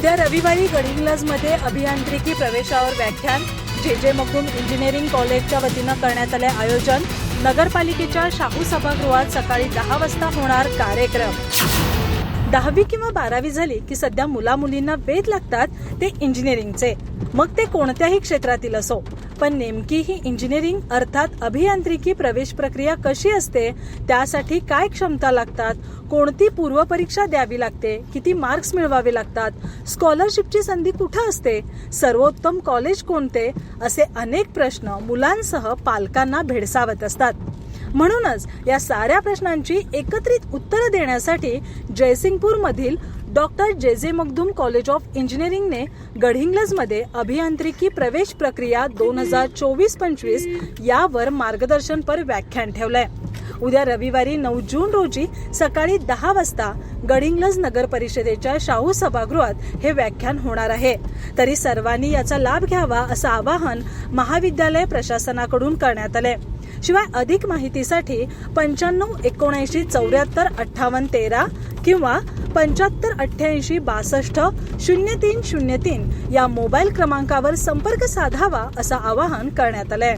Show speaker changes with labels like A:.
A: उद्या रविवारी गडिंग्लजमध्ये अभियांत्रिकी प्रवेशावर व्याख्यान, जे मगदूम इंजिनिअरिंग कॉलेजच्या वतीनं करण्यात आले आयोजन. नगरपालिकेच्या शाहू सभागृहात सकाळी 10 वाजता होणार कार्यक्रम. 10वी किंवा 12वी झाली की सध्या मुला-मुलींना वेध लागतात ते इंजिनिअरिंगचे, मग ते कोणत्याही क्षेत्रातील असो. पण नेमकी ही इंजिनिअरिंग अर्थात अभियांत्रिकी प्रवेश प्रक्रिया कशी असते, त्यासाठी काय क्षमता लागतात, कोणती पूर्वपरीक्षा द्यावी लागते, किती मार्क्स मिळवावे लागतात, स्कॉलरशिपची संधी कुठे असते, सर्वोत्तम कॉलेज कोणते, असे अनेक प्रश्न मुलांसह पालकांना भेडसावत असतात. म्हणूनच या साऱ्या प्रश्नांची एकत्रित उत्तरं देण्यासाठी जयसिंगपूर मधील डॉक्टर जे मगदूम कॉलेज ऑफ इंजिनिअरिंगने गडिंग्लजमध्ये अभियांत्रिकी प्रवेश प्रक्रिया 2024-25 यावर मार्गदर्शनपर व्याख्यान ठेवलंय. उद्या रविवारी 9 जून रोजी सकाळी 10 वाजता गडिंग्लज नगर परिषदेच्या शाहू सभागृहात हे व्याख्यान होणार आहे. तरी सर्वांनी याचा लाभ घ्यावा असं आवाहन महाविद्यालय प्रशासनाकडून करण्यात आलंय. शिवाय अधिक माहितीसाठी 95 79 74 58 13 किंवा 75 88 62 0303 या मोबाईल क्रमांकावर संपर्क साधावा असं आवाहन करण्यात आलंय.